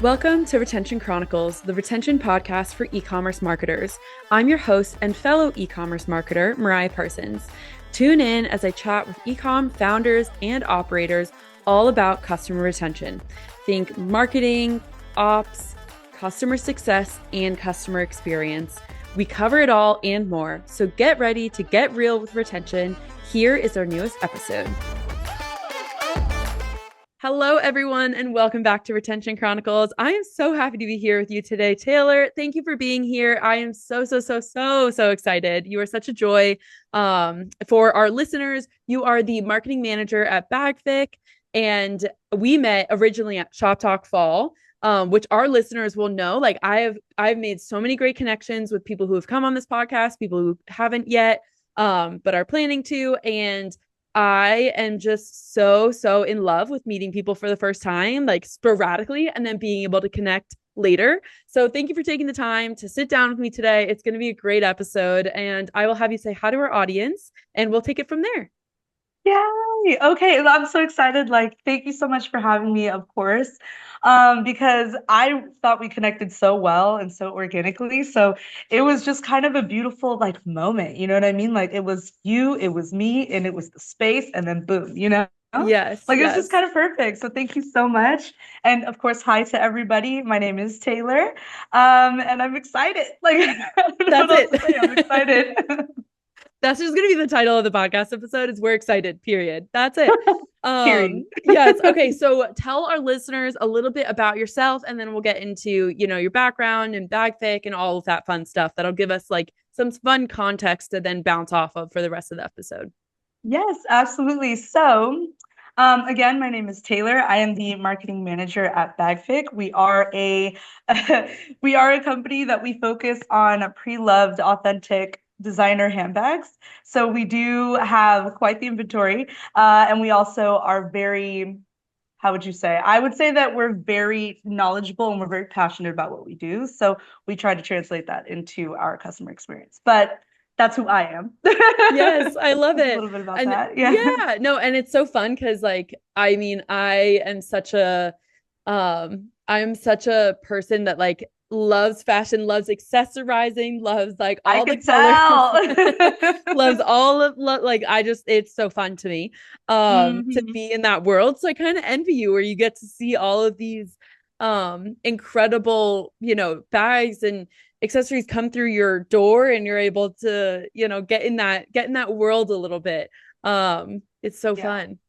Welcome to Retention Chronicles, the retention podcast for e-commerce marketers. I'm your host and fellow e-commerce marketer, Mariah Parsons. Tune in as I chat with e-com founders and operators all about customer retention. Think marketing, ops, customer success, and customer experience. We cover it all and more, so get ready to get real with retention. Here is our newest episode. Hello, everyone, and welcome back to Retention Chronicles. I am so happy to be here with you today. Taylor, thank you for being here. I am so excited. You are such a joy. For our listeners, you are the marketing manager at Bagphic, and we met originally at Shop Talk Fall, which our listeners will know. Like I've made so many great connections with people who have come on this podcast, people who haven't yet, but are planning to, and I am just so in love with meeting people for the first time, like sporadically, and then being able to connect later. So thank you for taking the time to sit down with me today. It's going to be a great episode, and I will have you say hi to our audience, and we'll take it from there. Yay! Okay, I'm so excited. Thank you so much for having me, of course. Because I thought we connected so well and so organically. So it was just kind of a beautiful moment. You know what I mean? Like it was you, it was me, and it was the space, and then boom, you know? Yes. It was just kind of perfect. So thank you so much. And of course, hi to everybody. My name is Taylor. And I'm excited. I don't know That's what else it. to say. I'm excited. That's just going to be the title of the podcast episode is We're Excited, period. That's it. Period. Yes. Okay. So tell our listeners a little bit about yourself, and then we'll get into, your background and Bagphic and all of that fun stuff that'll give us like some fun context to then bounce off of for the rest of the episode. Yes, absolutely. So, again, my name is Taylor. I am the marketing manager at Bagphic. We are a we are a company that we focus on pre-loved, authentic designer handbags. So we do have quite the inventory, and we also are very, how would you say? I would say that we're very knowledgeable and we're very passionate about what we do. So we try to translate that into our customer experience. But that's who I am. Yes, I love That's a it. little bit about And that. Yeah. yeah, no, and it's so fun because I am such a I'm such a person that like loves fashion, loves accessorizing, loves like I all the could colors, tell. loves all of like I just it's so fun to me to hmm be in that world. So I kind of envy you where you get to see all of these incredible, bags and accessories come through your door, and you're able to, get in that world a little bit. It's so Yeah, fun.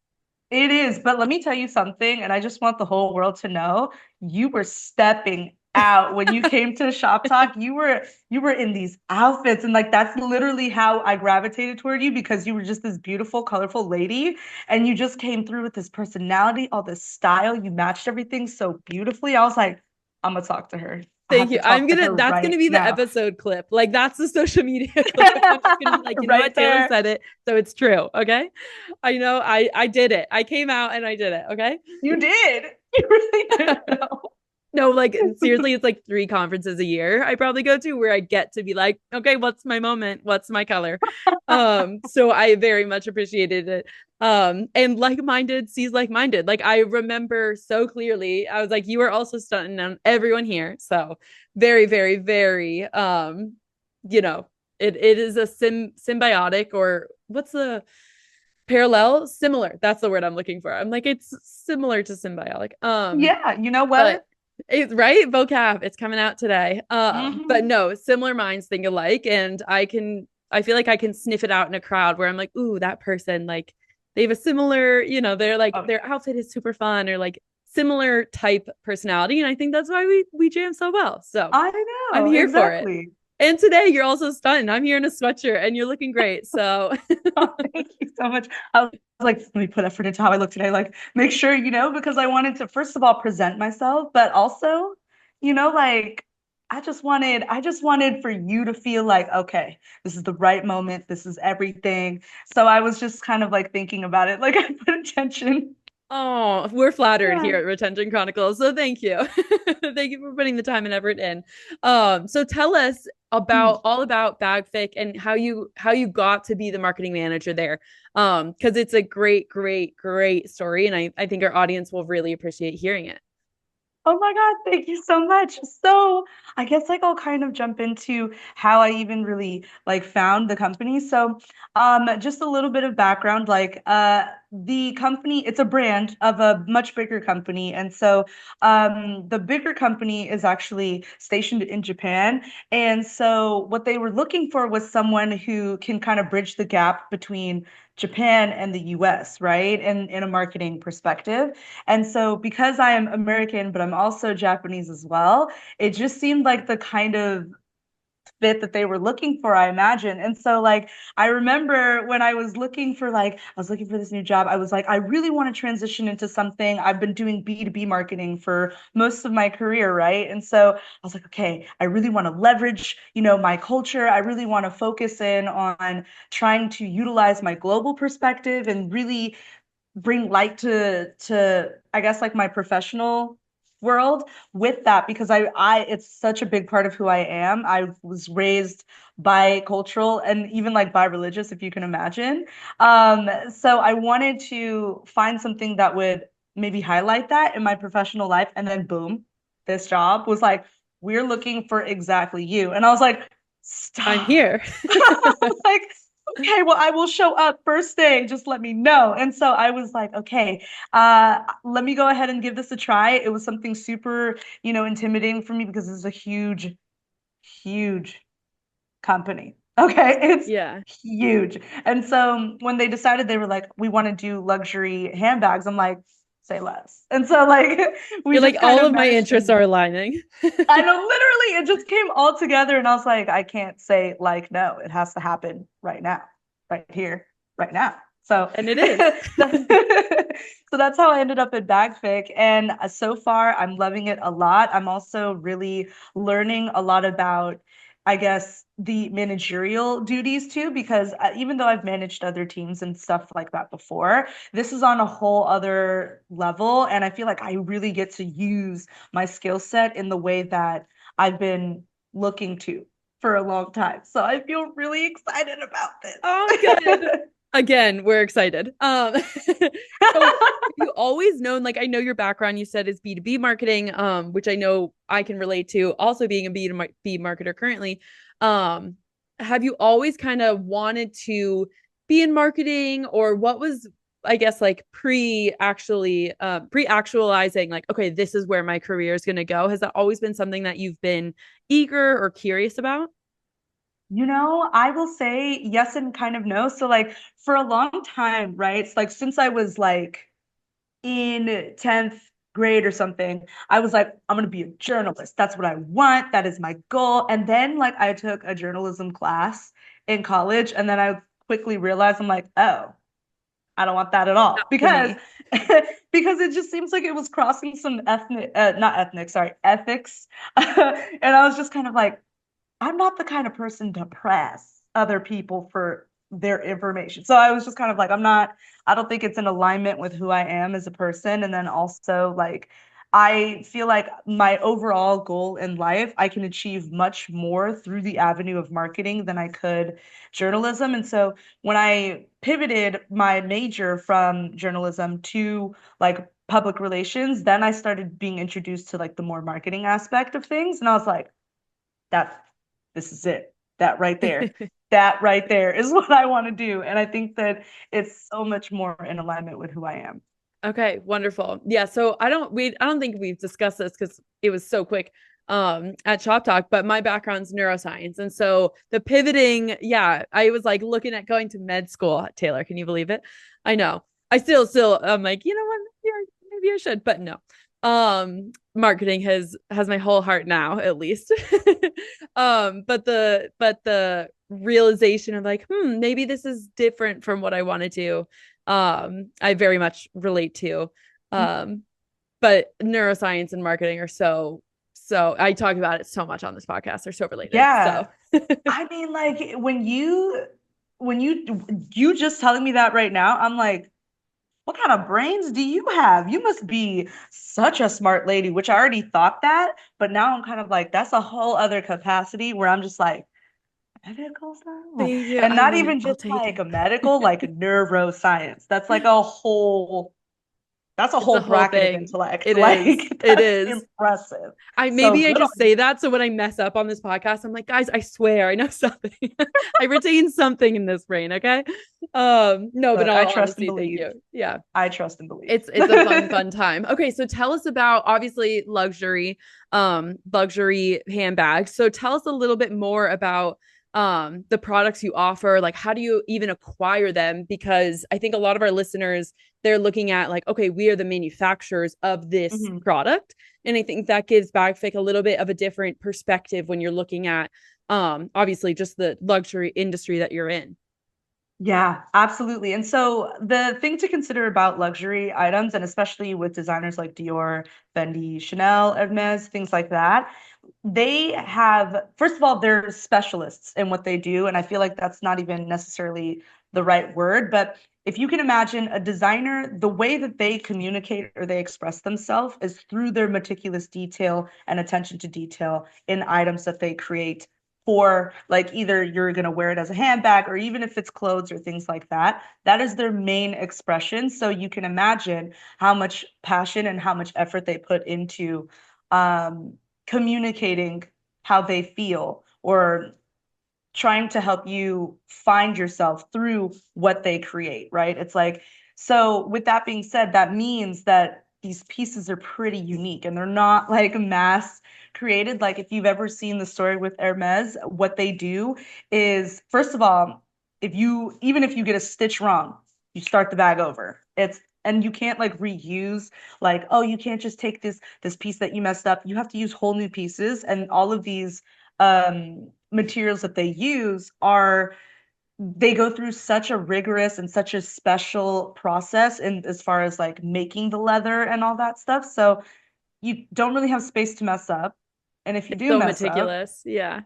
it is. But let me tell you something, and I just want the whole world to know you were stepping out when you came to Shop Talk. You were in these outfits, and that's literally how I gravitated toward you because you were just this beautiful, colorful lady, and you just came through with this personality, all this style. You matched everything so beautifully. I was like, I'm gonna talk to her. I Thank have to you. talk to her That's gonna right be the now. episode clip. Like that's the social media clip. I'm just gonna be like, you know Right what? Taylor there. said it, so it's true. Okay. I know I did it. I came out and I did it. Okay. You did. You really did. No, like seriously, it's like 3 conferences a year I probably go to where I get to be like, okay, what's my moment? What's my color? So I very much appreciated it. And like-minded sees like-minded. Like I remember so clearly, I was like, you are also stunting on everyone here. So very, you know, it is a symbiotic, or what's the parallel? Similar. That's the word I'm looking for. I'm like, it's similar to symbiotic. Yeah, you know But what? it's right vocab. It's coming out today. But hmm no, similar minds think alike, and I feel like I can sniff it out in a crowd where I'm like, ooh, that person, like they have a similar, they're like Oh, their outfit is super fun, or like similar type personality. And I think that's why we jam so well. So I I'm know, here for it. exactly. And today you're also stunned. I'm here in a sweatshirt and you're looking great. So Oh, thank you so much. I was like, let me put effort into how I look today. Make sure, because I wanted to, first of all, present myself, but also, I just wanted for you to feel like, okay, this is the right moment. This is everything. So I was just kind of thinking about it. Like I put attention. oh, we're flattered Yeah. here at Retention Chronicles. So thank you. Thank you for putting the time and effort in. So tell us all about Bagfic and how you got to be the marketing manager there. Because it's a great story, and I think our audience will really appreciate hearing it. Oh my God, thank you so much. So I guess like I'll kind of jump into how I even really like found the company. So just a little bit of background, like the company, it's a brand of a much bigger company. And so the bigger company is actually stationed in Japan. And so what they were looking for was someone who can kind of bridge the gap between Japan and the US, right? And in a marketing perspective. And so, because I am American, but I'm also Japanese as well, it just seemed like the kind of fit that they were looking for, I imagine. And so, like, I remember when I was looking for, like, I was looking for this new job, I was like, I really want to transition into something. I've been doing B2B marketing for most of my career, right? And so I was like, okay, I really want to leverage, my culture. I really want to focus in on trying to utilize my global perspective and really bring light to I guess like my professional world with that because I it's such a big part of who I am. I was raised bicultural and even like bi-religious, if you can imagine. So I wanted to find something that would maybe highlight that in my professional life, and then boom, this job was like, we're looking for exactly you. And I was like, I'm stop. here. Like, okay, well, I will show up first day. Just let me know. And so I was like, okay, let me go ahead and give this a try. It was something super, intimidating for me because this is a huge, huge company. Okay, it's Yeah. huge. And so when they decided they were like, we want to do luxury handbags, I'm like, say less. And so like we You're like, just kind all of of my meshed interests and are aligning. I know literally it just came all together and I was like, I can't say like no, it has to happen right now, right here, right now. So And it is. so that's how I ended up at Bagphic. And so far I'm loving it a lot. I'm also really learning a lot about, I guess, the managerial duties too, because even though I've managed other teams and stuff like that before, this is on a whole other level. And I feel like I really get to use my skill set in the way that I've been looking to for a long time. So I feel really excited about Oh, good. this. Again, we're excited. So have you always known, like I know your background you said is B2B marketing, which I know I can relate to, also being a B2B marketer currently. Um, have you always kind of wanted to be in marketing, or what was, I guess, like pre-actualizing, like, okay, this is where my career is gonna go? Has that always been something that you've been eager or curious about? I will say yes and kind of no. So like for a long time, right? It's like since I was like in 10th grade or something, I was like, I'm gonna be a journalist. That's what I want. That is my goal. And then like I took a journalism class in college, and then I quickly realized I'm like, oh, I don't want that at Not all for because me. because it just seems like it was crossing some not ethnic, sorry, ethics. And I was just kind of like, I'm not the kind of person to press other people for their information. So I was just kind of like, I don't think it's in alignment with who I am as a person. And then also, like, I feel like my overall goal in life, I can achieve much more through the avenue of marketing than I could journalism. And so when I pivoted my major from journalism to like public relations, then I started being introduced to like the more marketing aspect of things. And I was like, that's this is it. That right there. That right there is what I want to do. And I think that it's so much more in alignment with who I am. Okay, wonderful. Yeah, so I don't think we've discussed this because it was so quick at Shop Talk, but my background's neuroscience. And so the pivoting, yeah, I was like looking at going to med school. Taylor, can you believe it? I know. I'm like, you know what? Yeah, maybe I should, but no. Marketing has my whole heart now, at least. But the realization of like, maybe this is different from what I want to do, I very much relate to. Um, but neuroscience and marketing are so I talk about it so much on this podcast. They're so related. So Yeah. I mean, like when you just telling me that right now, I'm like, what kind of brains do you have? You must be such a smart lady, which I already thought that, but now I'm kind of like, that's a whole other capacity where I'm just like, medical science? thank you. And I not mean, even I'll just take like it. a medical, like neuroscience. That's like a whole that's a It's a whole whole bracket of thing. intellect. It is. Like It that's is. impressive. I So maybe I good on just you. say that so when I mess up on this podcast, I'm like, guys, I swear I know something. I retain something in this brain, okay? No, but in Look, I all trust and honesty, thank believe. you. Yeah. I trust and believe. It's a fun time. Okay, so tell us about obviously luxury handbags. So tell us a little bit more about the products you offer. Like, how do you even acquire them? Because I think a lot of our listeners, they're looking at like, okay, we are the manufacturers of this Mhm. product, and I think that gives Bagphic a little bit of a different perspective when you're looking at obviously just the luxury industry that you're in. Yeah, absolutely. And so the thing to consider about luxury items, and especially with designers like Dior, Fendi, Chanel, Hermes, things like that, they have, first of all, they're specialists in what they do. And I feel like that's not even necessarily the right word. But if you can imagine a designer, the way that they communicate or they express themselves is through their meticulous detail and attention to detail in items that they create for like either you're going to wear it as a handbag or even if it's clothes or things like that. That is their main expression. So you can imagine how much passion and how much effort they put into um, communicating how they feel or trying to help you find yourself through what they create, right? It's like, so with that being said, that means that these pieces are pretty unique and they're not like mass created. Like if you've ever seen the story with Hermes, what they do is, first of all, if you even if you get a stitch wrong, you start the bag over. It's and you can't like reuse like, oh, you can't just take this piece that you messed up. You have to use whole new pieces and all of these materials that they use are they go through such a rigorous and such a special process in as far as like making the leather and all that stuff. So you don't really have space to mess up. And if you It's do so mess up, meticulous. Yeah.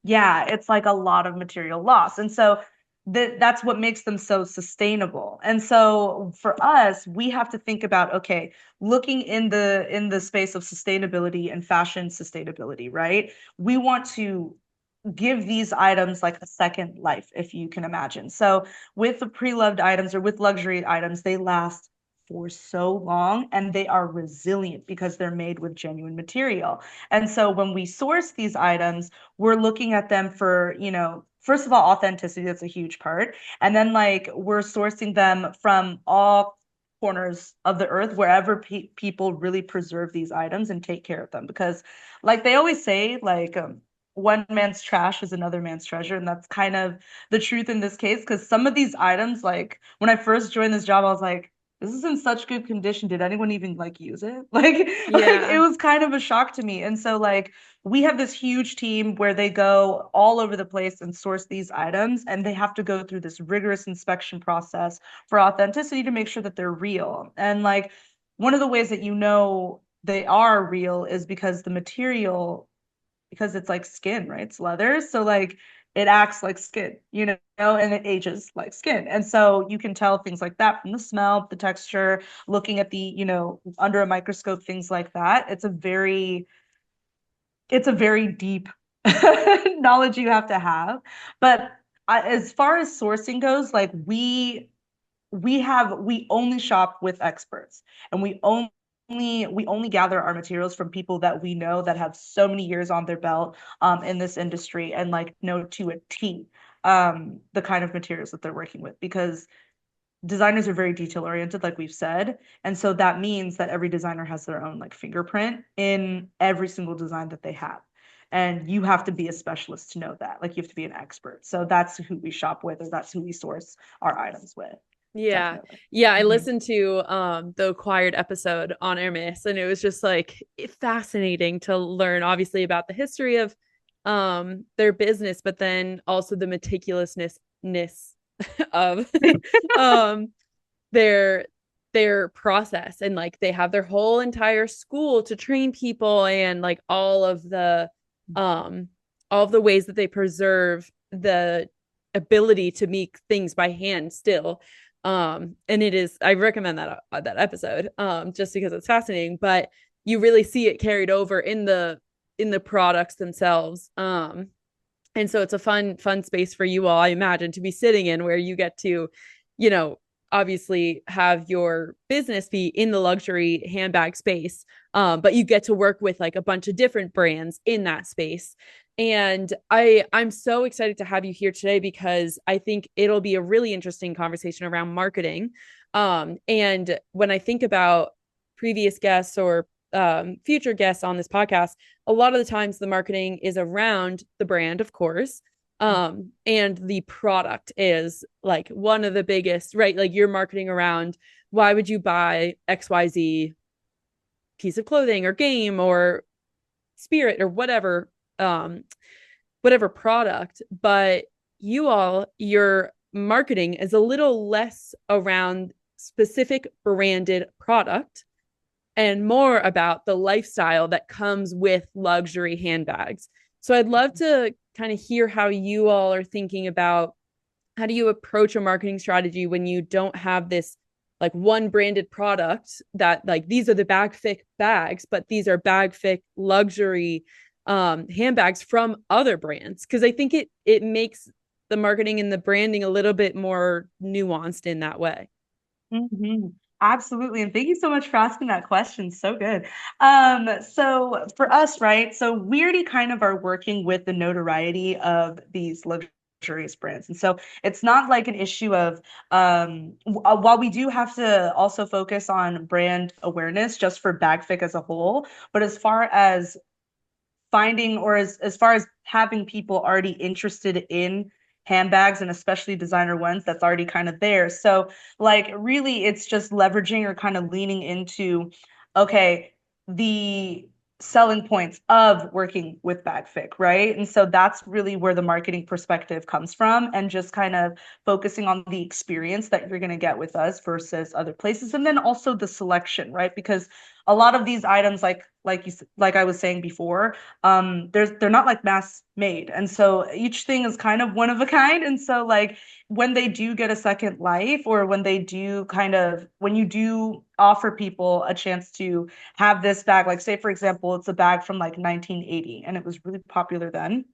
yeah, it's like a lot of material loss. And so that's what makes them so sustainable. And so for us, we have to think about, okay, looking in the space of sustainability and fashion sustainability, right? We want to give these items like a second life, if you can imagine. So with the pre-loved items or with luxury items, they last for so long and they are resilient because they're made with genuine material. And so when we source these items, we're looking at them for, first of all, authenticity, that's a huge part. And then like we're sourcing them from all corners of the earth wherever people really preserve these items and take care of them because like they always say like one man's trash is another man's treasure. And that's kind of the truth in this case. Because some of these items, like when I first joined this job, I was like, this is in such good condition. Did anyone even like use it? Like it Yeah. was kind of a shock to me. And so like we have this huge team where they go all over the place and source these items, and they have to go through this rigorous inspection process for authenticity to make sure that they're real. And like one of the ways that you know they are real is because the material because it's like skin, right? It's leather. So like it acts like skin, and it ages like skin. And so you can tell things like that from the smell, the texture, looking at the, under a microscope, things like that. It's a very deep knowledge you have to have. But as far as sourcing goes, like we only shop with experts and we only gather our materials from people that we know that have so many years on their belt in this industry and like know to a T the kind of materials that they're working with because designers are very detail oriented like we've said, and so that means that every designer has their own like fingerprint in every single design that they have, and you have to be a specialist to know that, like you have to be an expert. So that's who we shop with or that's who we source our items with. Yeah. Definitely. Yeah, I Hmm. listened to the Acquired episode on Hermes, and it was just like fascinating to learn obviously about the history of their business, but then also the meticulousness of um their their process, and like they have their whole entire school to train people, and like um all of the ways that they preserve the ability to make things by hand still. And it is, I recommend that episode just because it's fascinating, but you really see it carried over in the products themselves. And so it's a fun space for you all, I imagine, to be sitting in, where you get to, you know obviously have your business be in the luxury handbag space, but you get to work with like a bunch of different brands in that space. And I'm so excited to have you here today because I think it'll be a really interesting conversation around marketing. And when I think about previous guests or future guests on this podcast, a lot of the times the marketing is around the brand, of course, and the product is like one of the biggest, right? Like you're marketing around why would you buy XYZ piece of clothing or game or spirit or um whatever product, but your marketing is a little less around specific branded product and more about the lifestyle that comes with luxury handbags. So I'd love to kind of hear how you all are thinking about how do you approach a marketing strategy when you don't have this like one branded product that like these are the Bagphic bags, but these are Bagphic luxury handbags from other brands. Cause I think it makes the marketing and the branding a little bit more nuanced in that way. Hmm. Absolutely. And thank you so much for asking that question. So good. So for us, right? So we already kind of are working with the notoriety of these luxurious brands. And so it's not like an issue of while we do have to also focus on brand awareness just for Bagfic as a whole, but as far as finding or as far as having people already interested in handbags and especially designer ones that's already kind of there. So like really it's just leveraging or kind of leaning into okay, the selling points of working with Bagfic, right? And so that's really where the marketing perspective comes from and just kind of focusing on the experience that you're going to get with us versus other places and then also the selection, right? Because a lot of these items like I was saying before, they're not like mass made, and so each thing is kind of one of a kind. And so like when they do get a second life or when they do kind of when you do offer people a chance to have this bag, like say for example it's a bag from like 1980 and it was really popular then,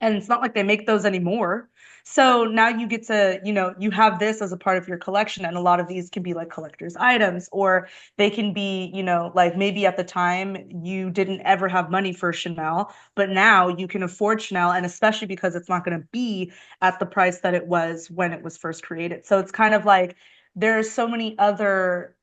and it's not like they make those anymore. So now you get to, you have this as a part of your collection. And a lot of these can be like collector's items, or they can be, like maybe at the time you didn't ever have money for Chanel, but now you can afford Chanel. And especially because it's not going to be at the price that it was when it was first created. So it's kind of like there's so many other,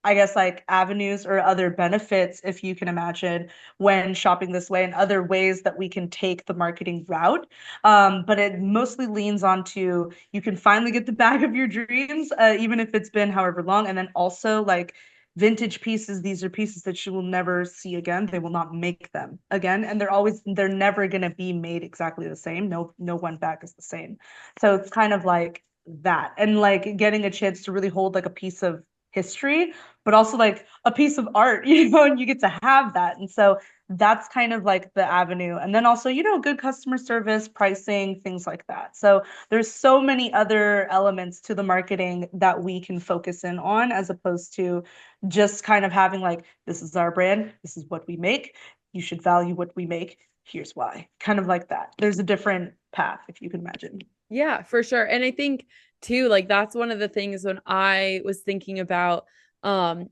I guess, like avenues or other benefits, if you can imagine, when shopping this way and other ways that we can take the marketing route. But it mostly leans onto you can finally get the bag of your dreams, even if it's been however long. And then also like vintage pieces, these are pieces that you will never see again. They will not make them again. And they're never going to be made exactly the same. No one bag is the same. So it's kind of like that. And like getting a chance to really hold like a piece of history but also like a piece of art, and you get to have that. And so that's kind of like the avenue. And then also, good customer service, pricing, things like that. So there's so many other elements to the marketing that we can focus in on as opposed to just kind of having like, this is our brand, this is what we make. You should value what we make. Here's why. Kind of like that. There's a different path, if you can imagine. Yeah, for sure. And I think too, like that's one of the things when I was thinking about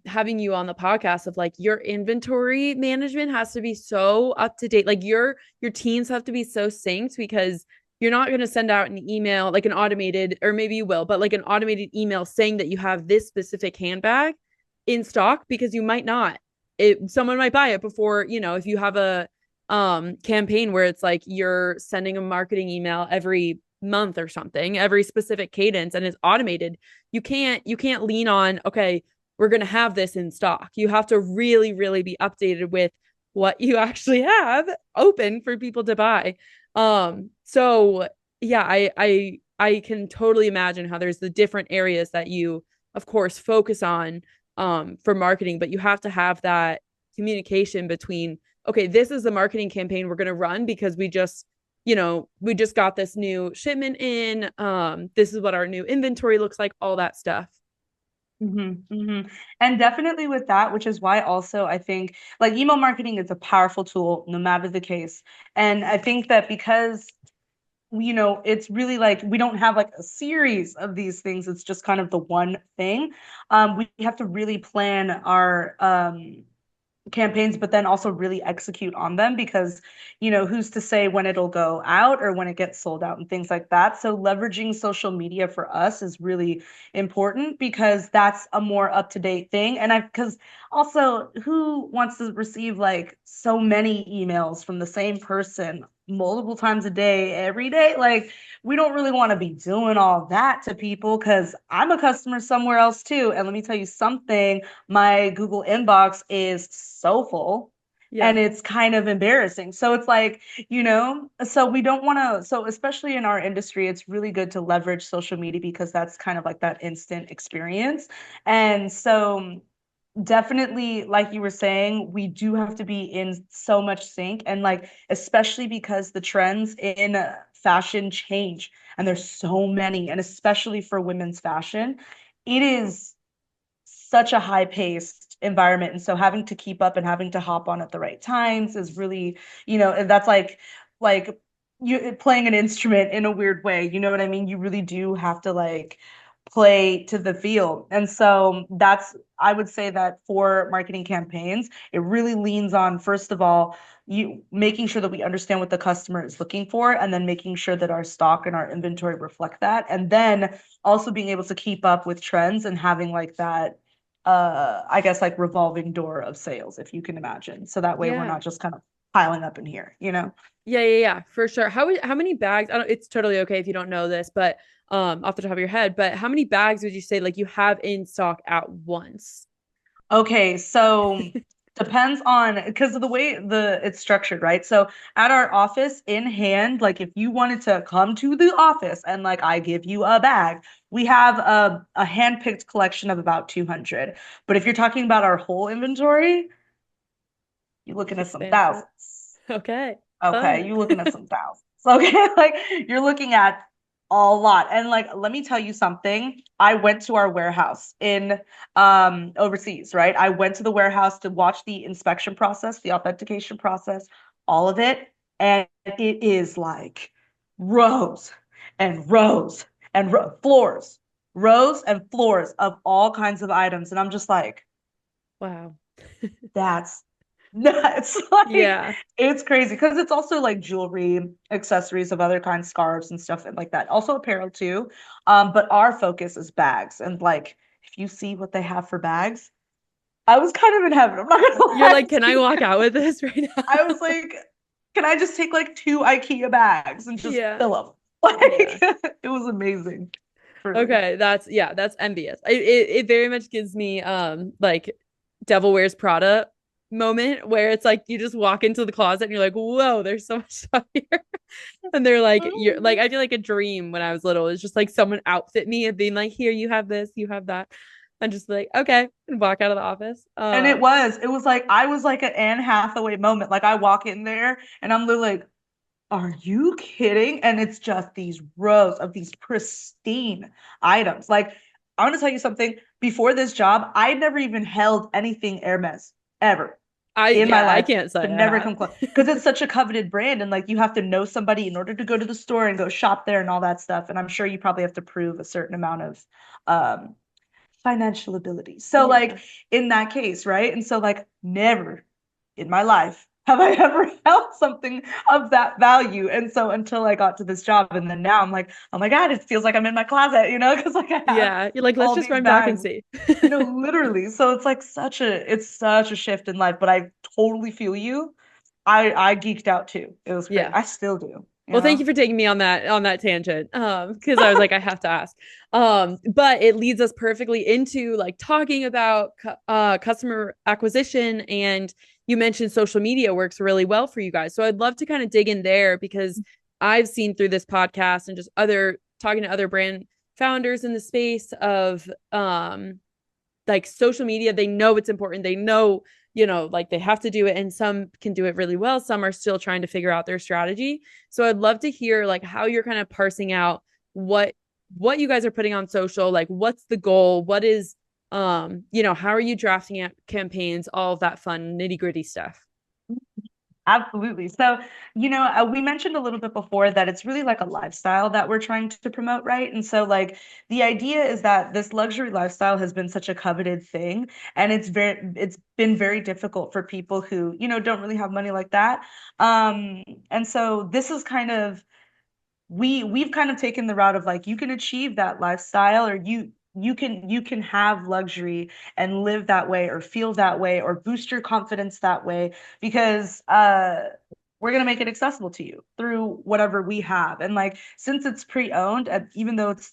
having you on the podcast of like your inventory management has to be so up to date. Like your teams have to be so synced because you're not going to send out an email like an automated or maybe you will, but like an automated email saying that you have this specific handbag in stock because you might not. Someone might buy it before, if you have a campaign where it's like you're sending a marketing email every month or something, every specific cadence and is automated, you can't lean on, okay, we're going to have this in stock. You have to really, really be updated with what you actually have open for people to buy. So yeah, I can totally imagine how there's the different areas that you, of course, focus on for marketing, but you have to have that communication between, okay, this is the marketing campaign we're going to run because we just got this new shipment in. This is what our new inventory looks like, all that stuff. And definitely with that, which is why also I think like email marketing is a powerful tool, no matter the case. And I think that because it's really like we don't have like a series of these things. It's just kind of the one thing. We have to really plan our campaigns, but then also really execute on them because, who's to say when it'll go out or when it gets sold out and things like that. So leveraging social media for us is really important because that's a more up-to-date thing. Because also, who wants to receive like so many emails from the same person multiple times a day, every day? Like, we don't really want to be doing all that to people because I'm a customer somewhere else too. And let me tell you something, my Google inbox is so full Yeah. and it's kind of embarrassing. So it's like, so we don't want to, so especially in our industry, it's really good to leverage social media because that's kind of like that instant experience. And so definitely, like you were saying, we do have to be in so much sync and like, especially because the trends in fashion change and there's so many, and especially for women's fashion, it is such a high paced environment. And so having to keep up and having to hop on at the right times is really, and that's like you playing an instrument in a weird way. You know what I mean? You really do have to like play to the field. And so I would say that for marketing campaigns, it really leans on, first of all, you making sure that we understand what the customer is looking for, and then making sure that our stock and our inventory reflect that. And then also being able to keep up with trends and having like that I guess like revolving door of sales, if you can imagine. So that way we're Yeah. not just kind of piling up in here. Yeah, for sure. How many bags? I don't, it's totally okay if you don't know this, but off the top of your head, but how many bags would you say like you have in stock at once? Okay, so depends on because of the way the it's structured, right? So at our office in hand, like if you wanted to come to the office and like I give you a bag, we have a hand-picked collection of about 200. But if you're talking about our whole inventory, you're looking at some Expansive. thousands. Okay. Fun. Okay, you looking at some thousands. Okay, like you're looking at a lot. And like let me tell you something. I went to our warehouse in overseas, right? I went to the warehouse to watch the inspection process, the authentication process, all of it, and it is like rows and rows and floors, rows and floors of all kinds of items. And I'm just like, Wow. that's nuts. Like Yeah. it's crazy because it's also like jewelry, accessories of other kinds, scarves and stuff like that. Also apparel too. But our focus is bags. And like if you see what they have for bags, I was kind of in heaven. I'm not gonna You're lie like, can to I you. walk out with this right I now? was like, can I just take like two IKEA bags and just Yeah. fill them? Like Yeah. it was amazing. Truly. Okay, that's envious. It very much gives me like Devil Wears Prada moment where it's like you just walk into the closet and you're like, whoa, there's so much stuff here. And they're like, you're like, I feel like a dream when I was little. It's just like someone outfit me and being like, here, you have this, you have that. I'm just like, okay, and walk out of the office. And it was like I was like an Anne Hathaway moment. Like I walk in there and I'm literally like, are you kidding? And it's just these rows of these pristine items. Like, I want to tell you something. Before this job, I never even held anything Hermes ever in my I life. can't say Could I never have. come close because it's such a coveted brand, and like you have to know somebody in order to go to the store and go shop there and all that stuff. And I'm sure you probably have to prove a certain amount of um, financial ability. So like Yeah. in that case, right? And so like never in my life have I ever held something of that value. And so until I got to this job and then now I'm like, oh my God, it feels like I'm in my closet, because like I have Yeah. You're like, let's all just these run back and bags. see. No, literally. So it's like it's such a shift in life, but I totally feel you. I geeked out too. It was great. Yeah. I still do, you Well, thank you know? for taking me on that tangent. Because I was like, I have to ask. But it leads us perfectly into like talking about customer acquisition, and you mentioned social media works really well for you guys. So I'd love to kind of dig in there because I've seen through this podcast and just other talking to other brand founders in the space of like social media, they know it's important, they know, like they have to do it, and some can do it really well, some are still trying to figure out their strategy. So I'd love to hear like how you're kind of parsing out what you guys are putting on social, like what's the goal, what is how are you drafting campaigns, all of that fun nitty gritty stuff. Absolutely. So, we mentioned a little bit before that it's really like a lifestyle that we're trying to promote, right? And so, like, the idea is that this luxury lifestyle has been such a coveted thing, and it's been very difficult for people who, don't really have money like that. And so this is kind of we've kind of taken the route of like you can achieve that lifestyle, or you can have luxury and live that way or feel that way or boost your confidence that way because we're going to make it accessible to you through whatever we have. And like since it's pre-owned, even though it's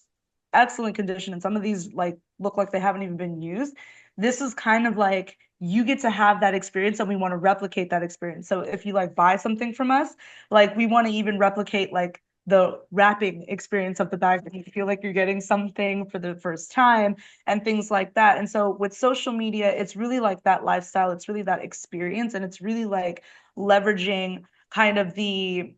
excellent condition and some of these like look like they haven't even been used, this is kind of like you get to have that experience and we want to replicate that experience. So if you like buy something from us, like we want to even replicate like the wrapping experience of the bag, that you feel like you're getting something for the first time and things like that. And so with social media, it's really like that lifestyle, it's really that experience, and it's really like leveraging kind of the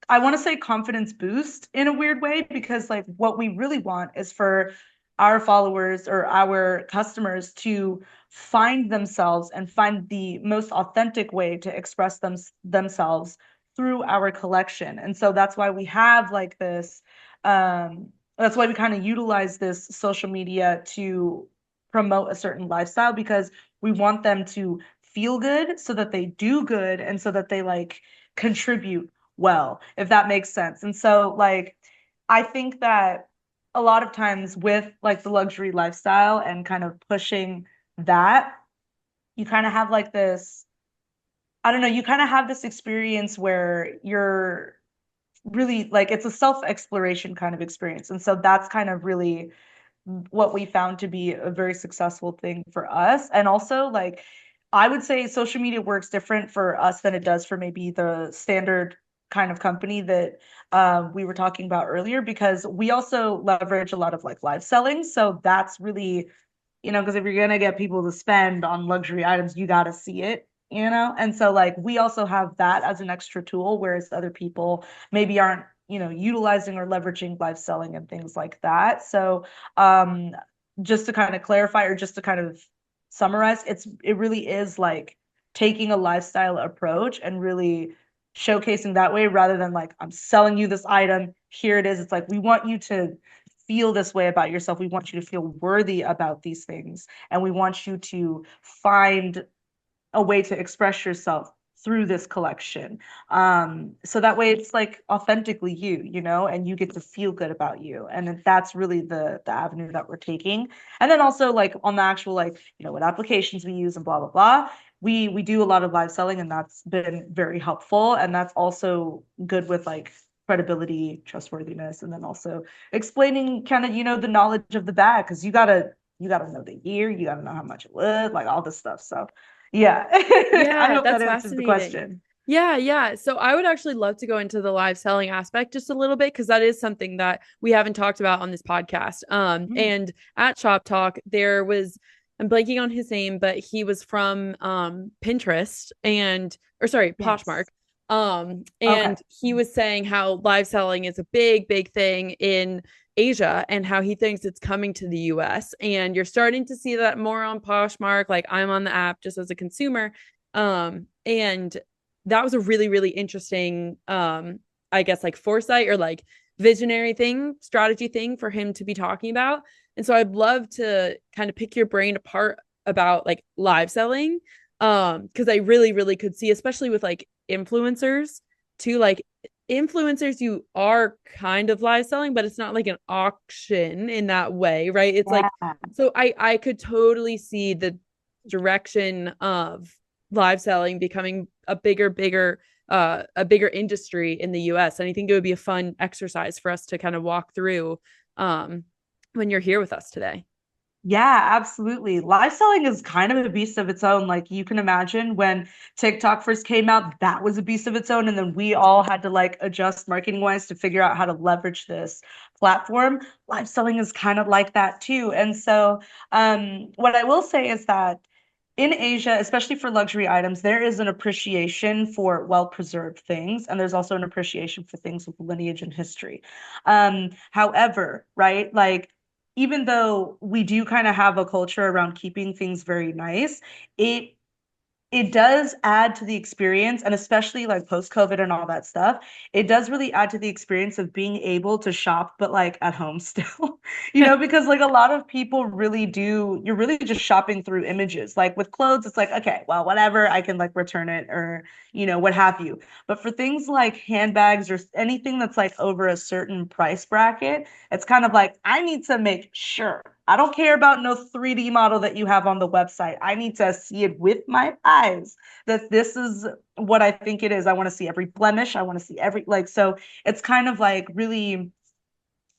I want to say confidence boost in a weird way, because like what we really want is for our followers or our customers to find themselves and find the most authentic way to express themselves through our collection. And so that's why we have like this that's why we kind of utilize this social media to promote a certain lifestyle, because we want them to feel good so that they do good and so that they like contribute well, if that makes sense. And so, like, I think that a lot of times with like the luxury lifestyle and kind of pushing that, you kind of have like this, I don't know, you kind of have this experience where you're really like it's a self-exploration kind of experience. And so that's kind of really what we found to be a very successful thing for us. And also, like, I would say social media works different for us than it does for maybe the standard kind of company that we were talking about earlier, because we also leverage a lot of like live selling. So that's really, because if you're gonna get people to spend on luxury items, you got to see it. And so like we also have that as an extra tool, whereas other people maybe aren't, utilizing or leveraging live selling and things like that. So um, just to kind of clarify, or just to kind of summarize, it really is like taking a lifestyle approach and really showcasing that way, rather than like I'm selling you this item, here it is. It's like we want you to feel this way about yourself. We want you to feel worthy about these things. And we want you to find a way to express yourself through this collection. So that way it's like authentically you, and you get to feel good about you. And that's really the avenue that we're taking. And then also like on the actual like, what applications we use and blah blah blah. We do a lot of live selling, and that's been very helpful. And that's also good with like credibility, trustworthiness, and then also explaining kind of, the knowledge of the bag, because you gotta know the year, you gotta know how much it was, like all this stuff. So yeah. I Yeah, hope that that's answers the fascinating. question. Yeah, yeah. So I would actually love to go into the live selling aspect just a little bit because that is something that we haven't talked about on this podcast. Mm, And at Shop Talk, there was I'm blanking on his name, but he was from Pinterest or sorry, Poshmark. yes. Okay. And he was saying how live selling is a big, big thing in Asia and how he thinks it's coming to the US. And you're starting to see that more on Poshmark. Like I'm on the app just as a consumer. And that was a really, really interesting, I guess, like foresight or like visionary thing, strategy thing for him to be talking about. And so I'd love to kind of pick your brain apart about like live selling. Because I really, really could see, especially with like influencers, too, like influencers you are kind of live selling, but it's not like an auction in that way, right? It's like Yeah. so I could totally see the direction of live selling becoming a bigger industry in the US. And I think it would be a fun exercise for us to kind of walk through um when you're here with us today. Yeah, absolutely. Live selling is kind of a beast of its own. Like you can imagine when TikTok first came out, that was a beast of its own. And then we all had to like adjust marketing wise to figure out how to leverage this platform. Live selling is kind of like that too. And so what I will say is that in Asia, especially for luxury items, there is an appreciation for well-preserved things, and there's also an appreciation for things with lineage and history. However, right, like even though we do kind of have a culture around keeping things very nice, it it does add to the experience, and especially like post COVID and all that stuff, it does really add to the experience of being able to shop, but like at home still, because like a lot of people really do, you're really just shopping through images. Like with clothes, it's like, okay, well, whatever, I can like return it or, what have you. But for things like handbags or anything that's like over a certain price bracket, it's kind of like, I need to make sure. I don't care about no 3D model that you have on the website. I need to see it with my eyes that this is what I think it is. I want to see every blemish. I want to see every, like, so it's kind of like really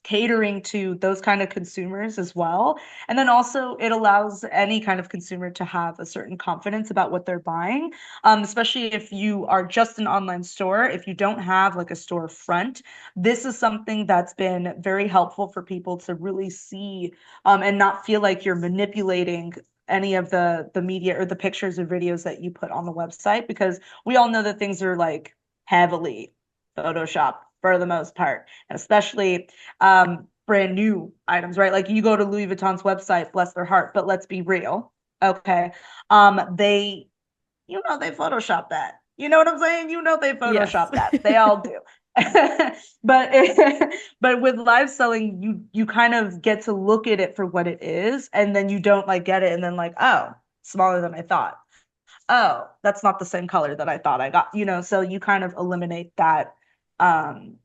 catering to those kind of consumers as well. And then also it allows any kind of consumer to have a certain confidence about what they're buying, especially if you are just an online store. If you don't have like a store front, this is something that's been very helpful for people to really see and not feel like you're manipulating any of the media or the pictures or videos that you put on the website, because we all know that things are like heavily Photoshop for the most part, and especially brand new items, right? Like you go to Louis Vuitton's website, bless their heart, but let's be real. Okay. They, they Photoshop that. You know what I'm saying? They Yes. Photoshop that. They all do. but but with live selling, you kind of get to look at it for what it is, and then you don't like get it and then like, oh, smaller than I thought. Oh, that's not the same color that I thought I got, so you kind of eliminate that um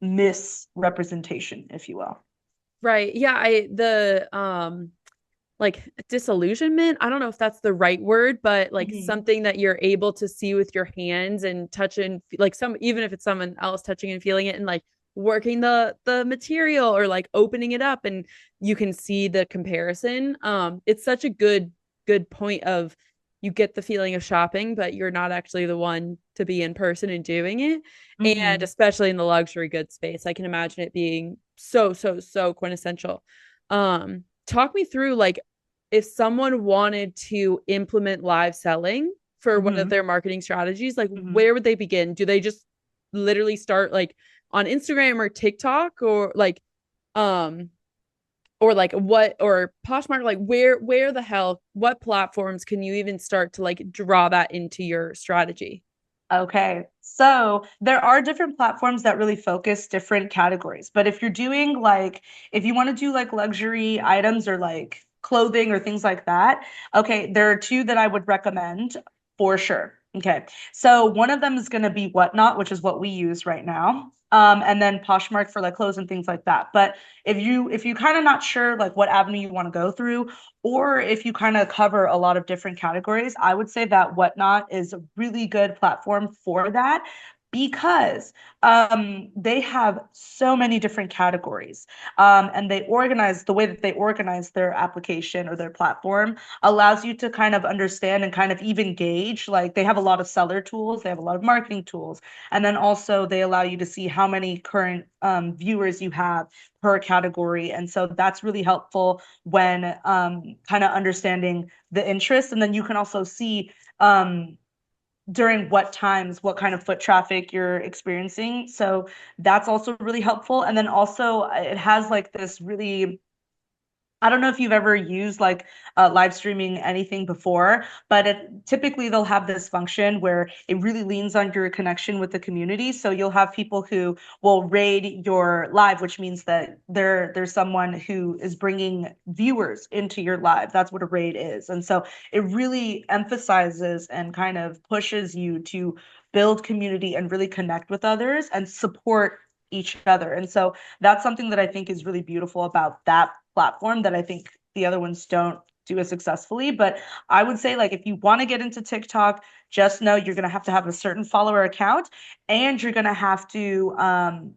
misrepresentation, if you will. Right. Yeah, like disillusionment, I don't know if that's the right word, but like Mhm. something that you're able to see with your hands and touch and like some, even if it's someone else touching and feeling it and like working the material or like opening it up and you can see the comparison. It's such a good point of you get the feeling of shopping, but you're not actually the one to be in person and doing it. And Mhm. especially in the luxury goods space, I can imagine it being so quintessential. Talk me through like if someone wanted to implement live selling for one of Mhm. their marketing strategies, like Mhm. where would they begin? Do they just literally start like on Instagram or TikTok um or like what or Poshmark, like where the hell, what platforms can you even start to like draw that into your strategy? Okay. So there are different platforms that really focus different categories. But if you're doing like, if you want to do like luxury items or like clothing or things like that, okay, there are two that I would recommend for sure. Okay. So one of them is going to be Whatnot, which is what we use right now. And then Poshmark for like clothes and things like that. But if you kind of not sure like what avenue you want to go through, or if you kind of cover a lot of different categories, I would say that Whatnot is a really good platform for that, because they have so many different categories. And the way that they organize their application or their platform allows you to kind of understand and kind of even gauge. Like they have a lot of seller tools, they have a lot of marketing tools, and then also they allow you to see how many current viewers you have per category. And so that's really helpful when kind of understanding the interest. And then you can also see during what times, what kind of foot traffic you're experiencing. So that's also really helpful. And then also it has like this really, I don't know if you've ever used like live streaming anything before, but typically they'll have this function where it really leans on your connection with the community. So you'll have people who will raid your live, which means that there's someone who is bringing viewers into your live. That's what a raid is. And so it really emphasizes and kind of pushes you to build community and really connect with others and support each other. And so that's something that I think is really beautiful about that platform that I think the other ones don't do as successfully. But I would say, like, if you want to get into TikTok, just know you're going to have a certain follower account, and you're going to have to,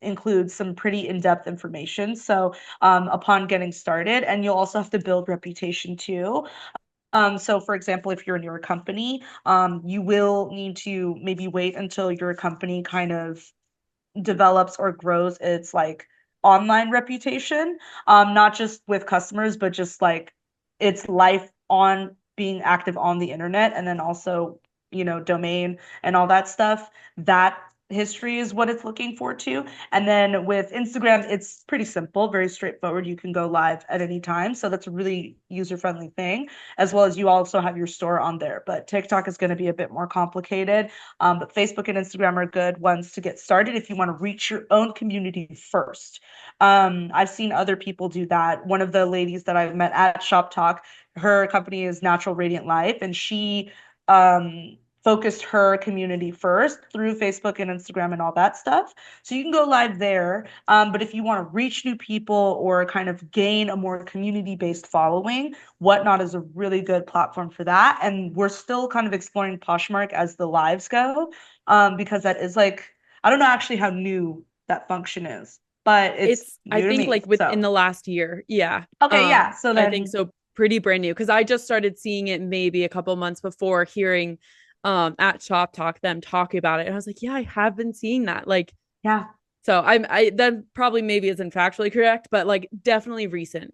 include some pretty in-depth information. So, upon getting started, and you'll also have to build reputation too. So for example, if you're a newer company, you will need to maybe wait until your company kind of develops or grows its like online reputation, not just with customers, but just like its life on being active on the internet, and then also, domain and all that stuff. That history is what it's looking for too. And then with Instagram, it's pretty simple, very straightforward. You can go live at any time. So that's a really user-friendly thing, as well as you also have your store on there. But TikTok is going to be a bit more complicated. But Facebook and Instagram are good ones to get started if you want to reach your own community first. I've seen other people do that. One of the ladies that I've met at Shop Talk, her company is Natural Radiant Life, and she focused her community first through Facebook and Instagram and all that stuff. So you can go live there. But if you want to reach new people or kind of gain a more community-based following, Whatnot is a really good platform for that. And we're still kind of exploring Poshmark as the lives go, because that is like, I don't know actually how new that function is, but it's It's, I new to think, me. like within So, the last year. Yeah. okay, yeah. So I think then, so, pretty brand new, because I just started seeing it maybe a couple months before, hearing at Shop Talk them talking about it. And I was like, yeah, I have been seeing that. Like, yeah. so I that probably maybe isn't factually correct, but like definitely recent.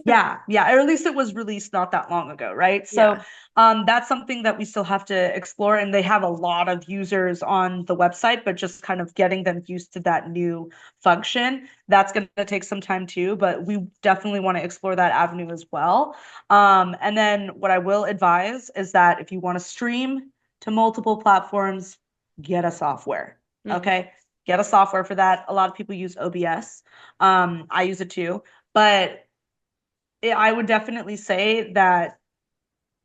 Yeah, yeah, or at least it was released not that long ago, right? So Yeah. that's something that we still have to explore, and they have a lot of users on the website, but just kind of getting them used to that new function, that's going to take some time too, but we definitely want to explore that avenue as well. And then what I will advise is that if you want to stream to multiple platforms, get a software, Mm. okay? Get a software for that. A lot of people use OBS. I use it too, but I would definitely say that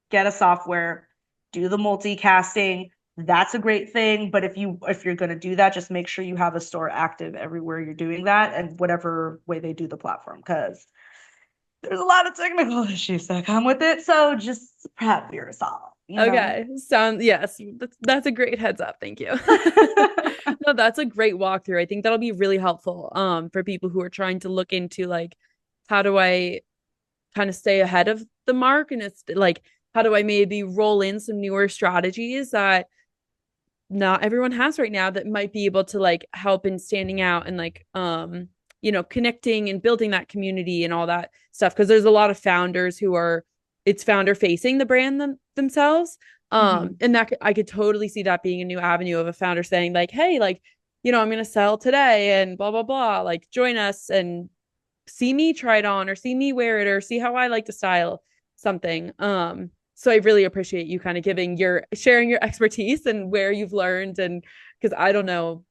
get a software, do the multicasting. That's a great thing. But if you're going to do that, just make sure you have a store active everywhere you're doing that and whatever way they do the platform, because there's a lot of technical issues that come with it. So just prep yourself, you know? Okay. Yes, that's a great heads up. Thank you. No, that's a great walkthrough. I think that'll be really helpful for people who are trying to look into like, how do I kind of stay ahead of the mark? And it's like, how do I maybe roll in some newer strategies that not everyone has right now, that might be able to like help in standing out and like connecting and building that community and all that stuff, because there's a lot of founders who are, it's founder facing the brand themselves. Mhm. And that I could totally see that being a new avenue of a founder saying like, hey, like, I'm going to sell today and blah blah blah, like join us and see me try it on, or see me wear it, or see how I like to style something. So I really appreciate you kind of sharing your expertise and where you've learned. And because I don't know,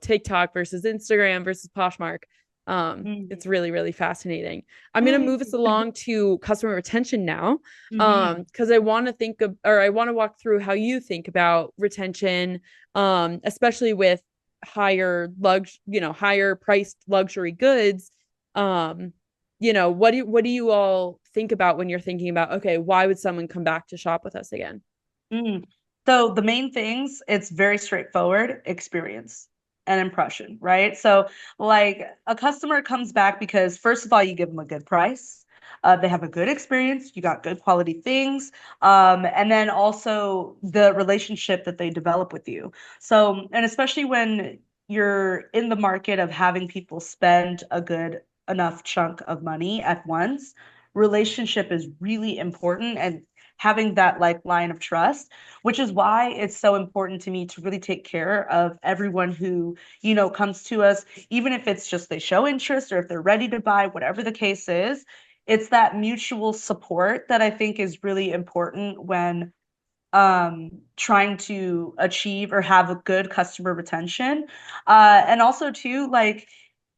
TikTok versus Instagram versus Poshmark. It's Mhm. really, really fascinating. I'm going to Thank move us you. along to customer retention now. Mhm. Because I want to think of, or I want to walk through how you think about retention, especially with higher priced luxury goods. um what do you all think about when you're thinking about, okay, why would someone come back to shop with us again? Mm. So the main things, it's very straightforward, experience and impression, right? So like a customer comes back because first of all, you give them a good price. They have a good experience. You got good quality things. And then also the relationship that they develop with you. So, and especially when you're in the market of having people spend a good enough chunk of money at once, relationship is really important, and having that like line of trust, which is why it's so important to me to really take care of everyone who, comes to us, even if it's just they show interest or if they're ready to buy, whatever the case is. It's that mutual support that I think is really important when trying to achieve or have a good customer retention. And also too, like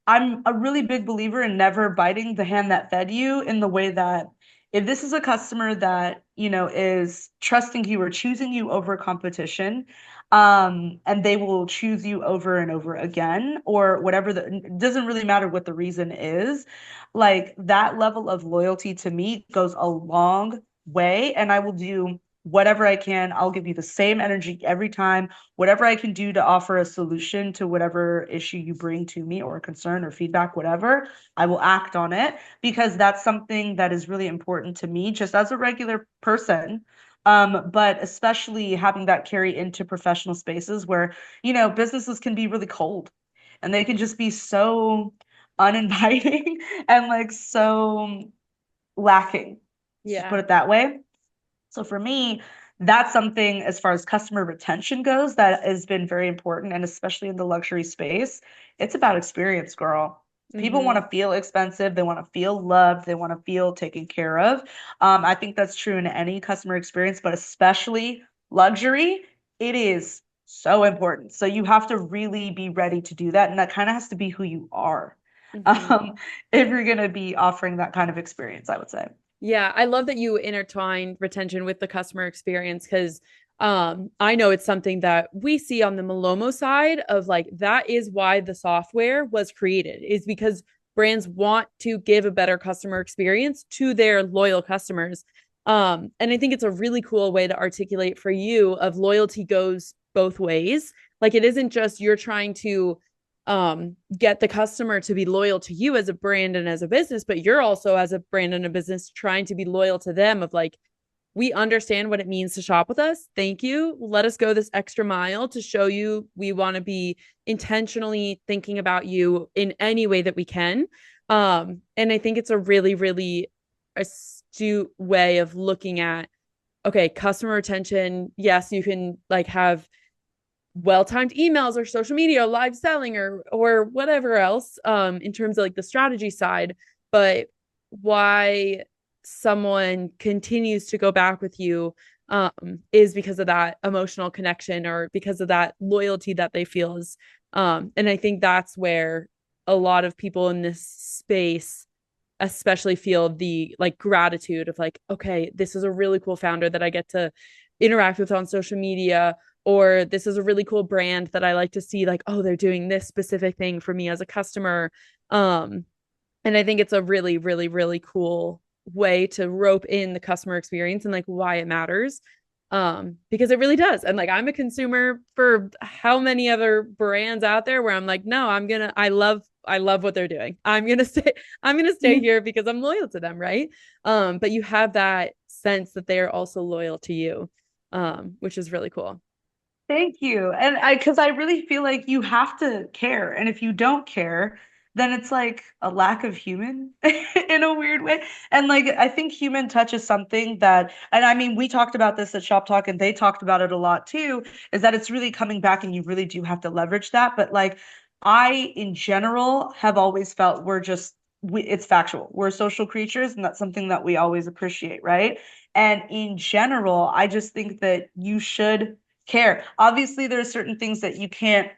I'm a really big believer in never biting the hand that fed you, in the way that if this is a customer that, is trusting you or choosing you over competition, and they will choose you over and over again, or whatever, it doesn't really matter what the reason is, like that level of loyalty to me goes a long way, and I will do whatever I can. I'll give you the same energy every time, whatever I can do to offer a solution to whatever issue you bring to me, or concern or feedback, whatever, I will act on it, because that's something that is really important to me just as a regular person. But especially having that carry into professional spaces where, businesses can be really cold and they can just be so uninviting and like so lacking, let's just put Yeah. it that way. So for me, that's something as far as customer retention goes that has been very important. And especially in the luxury space, it's about experience, girl. People want Mm-hmm. to feel expensive. They want to feel loved. They want to feel taken care of. I think that's true in any customer experience, but especially luxury, it is so important. So you have to really be ready to do that. And that kind of has to be who you are, Mm-hmm. um, if you're going to be offering that kind of experience, I would say. Yeah, I love that you intertwine retention with the customer experience because I know it's something that we see on the Malomo side of like that is why the software was created, is because brands want to give a better customer experience to their loyal customers. And I think it's a really cool way to articulate for you of loyalty goes both ways. Like it isn't just you're trying to get the customer to be loyal to you as a brand and as a business, but you're also as a brand and a business trying to be loyal to them of like, we understand what it means to shop with us. Thank you. Let us go this extra mile to show you we want to be intentionally thinking about you in any way that we can. And I think it's a really, really astute way of looking at, okay, customer retention. Yes, you can like have well-timed emails or social media, live selling or whatever else in terms of like the strategy side, but why someone continues to go back with you is because of that emotional connection or because of that loyalty that they feel is and I think that's where a lot of people in this space especially feel the like gratitude of like, okay, this is a really cool founder that I get to interact with on social media, or this is a really cool brand that I like to see like, oh, they're doing this specific thing for me as a customer. Um, and I think it's a really, really, really cool way to rope in the customer experience and like why it matters. Because it really does. And like I'm a consumer for how many other brands out there where I'm like, no, I love what they're doing. I'm gonna stay here because I'm loyal to them, right? But you have that sense that they are also loyal to you, which is really cool. Thank you. And because I really feel like you have to care. And if you don't care, then it's like a lack of human in a weird way. And like, I think human touch is something that, and I mean, we talked about this at Shop Talk and they talked about it a lot too, is that it's really coming back and you really do have to leverage that. But like, I, in general, have always felt it's factual. We're social creatures and that's something that we always appreciate, right? And in general, I just think that you should care. Obviously, there are certain things that you can't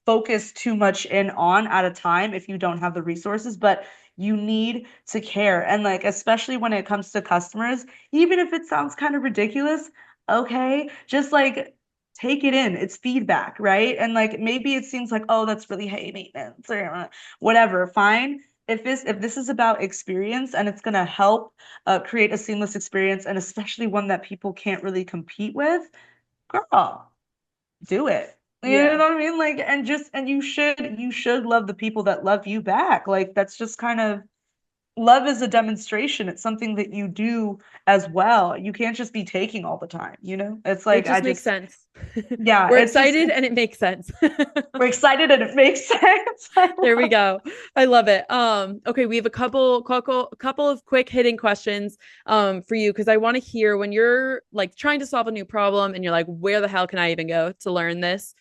focus too much in on at a time if you don't have the resources, but you need to care. And like, especially when it comes to customers, even if it sounds kind of ridiculous, okay, just like take it in. It's feedback, right? And like maybe it seems like, oh, that's really high maintenance or whatever, fine. If this is about experience and it's gonna help create a seamless experience and especially one that people can't really compete with, girl, do it. You know Yeah. what I mean? Like, and you should love the people that love you back. Like, that's just kind of love is a demonstration. It's something that you do as well. You can't just be taking all the time, you know? It's It like just makes sense. yeah, We're it's just excited and it makes sense. we're excited and it makes sense. I There we love go. I love it. Okay, we have a couple of quick hitting questions for you because I want to hear when you're like trying to solve a new problem and you're like, where the hell can I even go to learn this?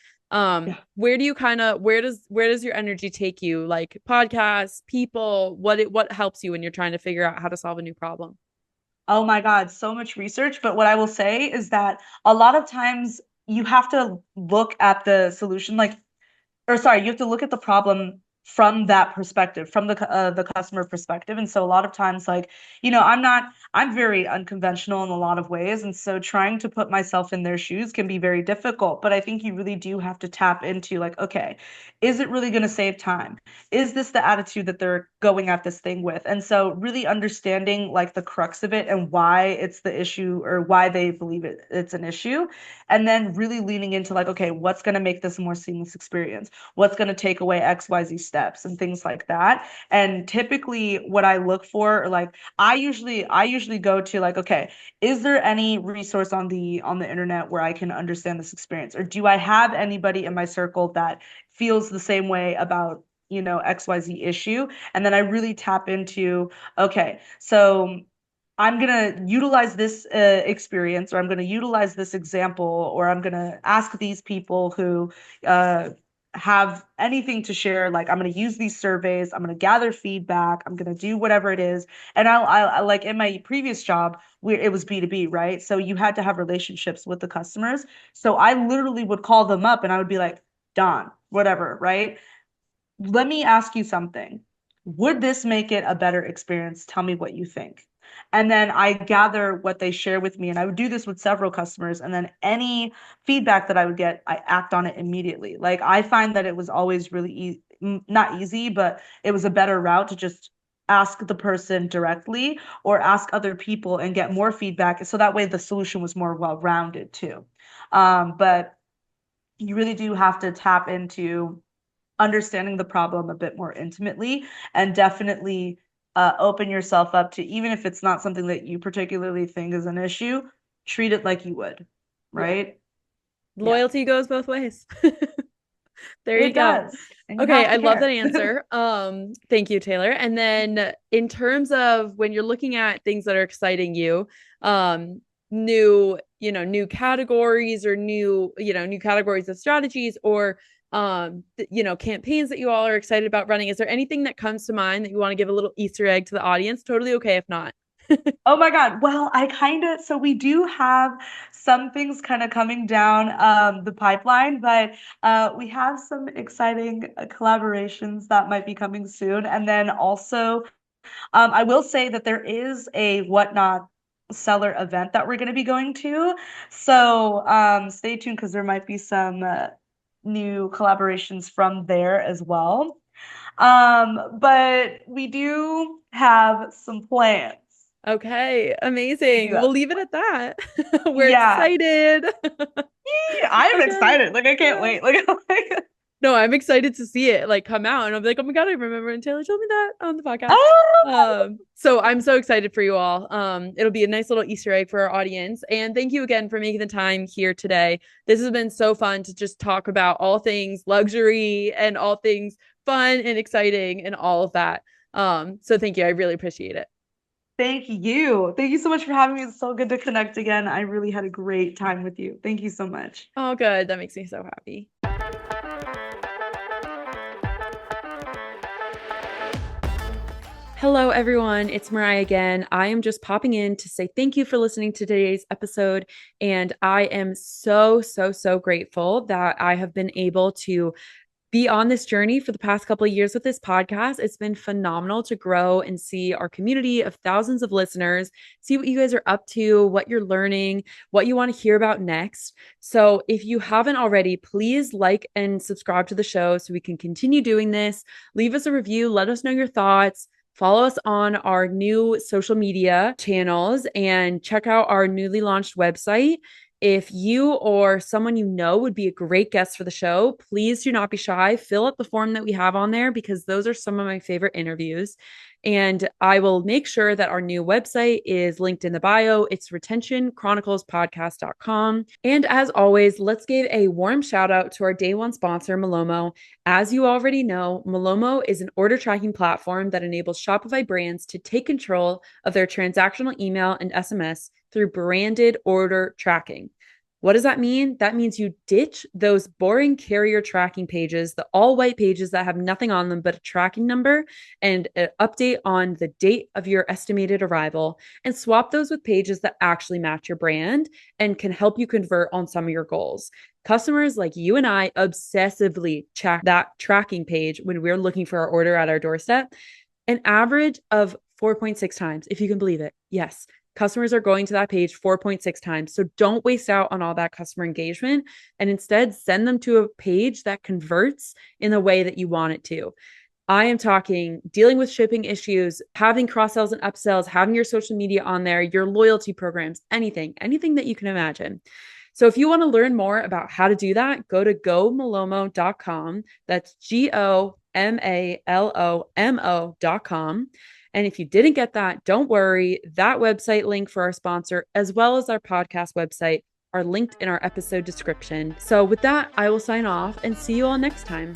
yeah. Where do you kind of where does your energy take you? Like podcasts, people, what helps you when you're trying to figure out how to solve a new problem? Oh my God, so much research. But what I will say is that a lot of times you have to look at the solution, like or sorry, you have to look at the problem from that perspective, from the customer perspective. And so a lot of times, like, I'm very unconventional in a lot of ways. And so trying to put myself in their shoes can be very difficult. But I think you really do have to tap into like, okay, is it really going to save time? Is this the attitude that they're going at this thing with? And so really understanding like the crux of it and why it's the issue or why they believe it's an issue. And then really leaning into like, okay, what's going to make this a more seamless experience? What's going to take away XYZ steps and things like that. And typically what I look for, like I usually go to like, okay, is there any resource on the internet where I can understand this experience? Or do I have anybody in my circle that feels the same way about XYZ issue? And then I really tap into, okay, so I'm going to utilize this experience, or I'm going to utilize this example, or I'm going to ask these people who uh, have anything to share. Like, I'm going to use these surveys, I'm going to gather feedback, I'm going to do whatever it is. And I like in my previous job, it was B2B, right? So you had to have relationships with the customers. So I literally would call them up and I would be like, Don, whatever, right? Let me ask you something. Would this make it a better experience? Tell me what you think. And then I gather what they share with me. And I would do this with several customers. And then any feedback that I would get, I act on it immediately. Like I find that it was always really not easy, but it was a better route to just ask the person directly or ask other people and get more feedback. So that way the solution was more well-rounded too. But you really do have to tap into understanding the problem a bit more intimately and definitely open yourself up to, even if it's not something that you particularly think is an issue, treat it like you would, Yeah. right? Yeah, Loyalty goes both ways. There you it go. does. And you Okay, have I to love that care. answer. Thank you, Taylor. And then in terms of when you're looking at things that are exciting you, new, new categories or new categories of strategies or campaigns that you all are excited about running. Is there anything that comes to mind that you want to give a little Easter egg to the audience? Totally okay if not. Oh my God. Well, so we do have some things kind of coming down the pipeline, but we have some exciting collaborations that might be coming soon. And then also, I will say that there is a Whatnot seller event that we're going to be going to. So stay tuned because there might be some new collaborations from there as well. But we do have some plans. Okay, We do amazing. We'll have leave it at that. We're Yeah, excited. I'm Okay. excited. Like I can't Yeah. wait. Like, No, I'm excited to see it like come out and I'll be like, oh my God, I remember when Taylor told me that on the podcast. oh, So I'm so excited for you all. It'll be a nice little Easter egg for our audience. And thank you again for making the time here today. This has been so fun to just talk about all things luxury and all things fun and exciting and all of that. So thank you. I really appreciate it. thank you. Thank you so much for having me. It's so good to connect again. I really had a great time with you. Thank you so much. Oh, good. That makes me so happy. Hello, everyone. It's Mariah again. I am just popping in to say thank you for listening to today's episode. And I am so, so, so grateful that I have been able to be on this journey for the past couple of years with this podcast. It's been phenomenal to grow and see our community of thousands of listeners, see what you guys are up to, what you're learning, what you want to hear about next. So if you haven't already, please like and subscribe to the show so we can continue doing this. Leave us a review, let us know your thoughts. Follow us on our new social media channels and check out our newly launched website. If you or someone you know would be a great guest for the show, please do not be shy. Fill out the form that we have on there because those are some of my favorite interviews. And I will make sure that our new website is linked in the bio. It's retentionchroniclespodcast.com. And as always, let's give a warm shout out to our day one sponsor, Malomo. As you already know, Malomo is an order tracking platform that enables Shopify brands to take control of their transactional email and SMS through branded order tracking. What does that mean? That means you ditch those boring carrier tracking pages, the all white pages that have nothing on them but a tracking number and an update on the date of your estimated arrival, and swap those with pages that actually match your brand and can help you convert on some of your goals. Customers like you and I obsessively check that tracking page when we're looking for our order at our doorstep, an average of 4.6 times, if you can believe it. Yes, customers are going to that page 4.6 times. So don't waste out on all that customer engagement and instead send them to a page that converts in the way that you want it to. I am talking dealing with shipping issues, having cross sells and upsells, having your social media on there, your loyalty programs, anything that you can imagine. So if you want to learn more about how to do that, go to gomalomo.com. That's GOMALOMO.com. And if you didn't get that, don't worry. That website link for our sponsor, as well as our podcast website, are linked in our episode description. So with that, I will sign off and see you all next time.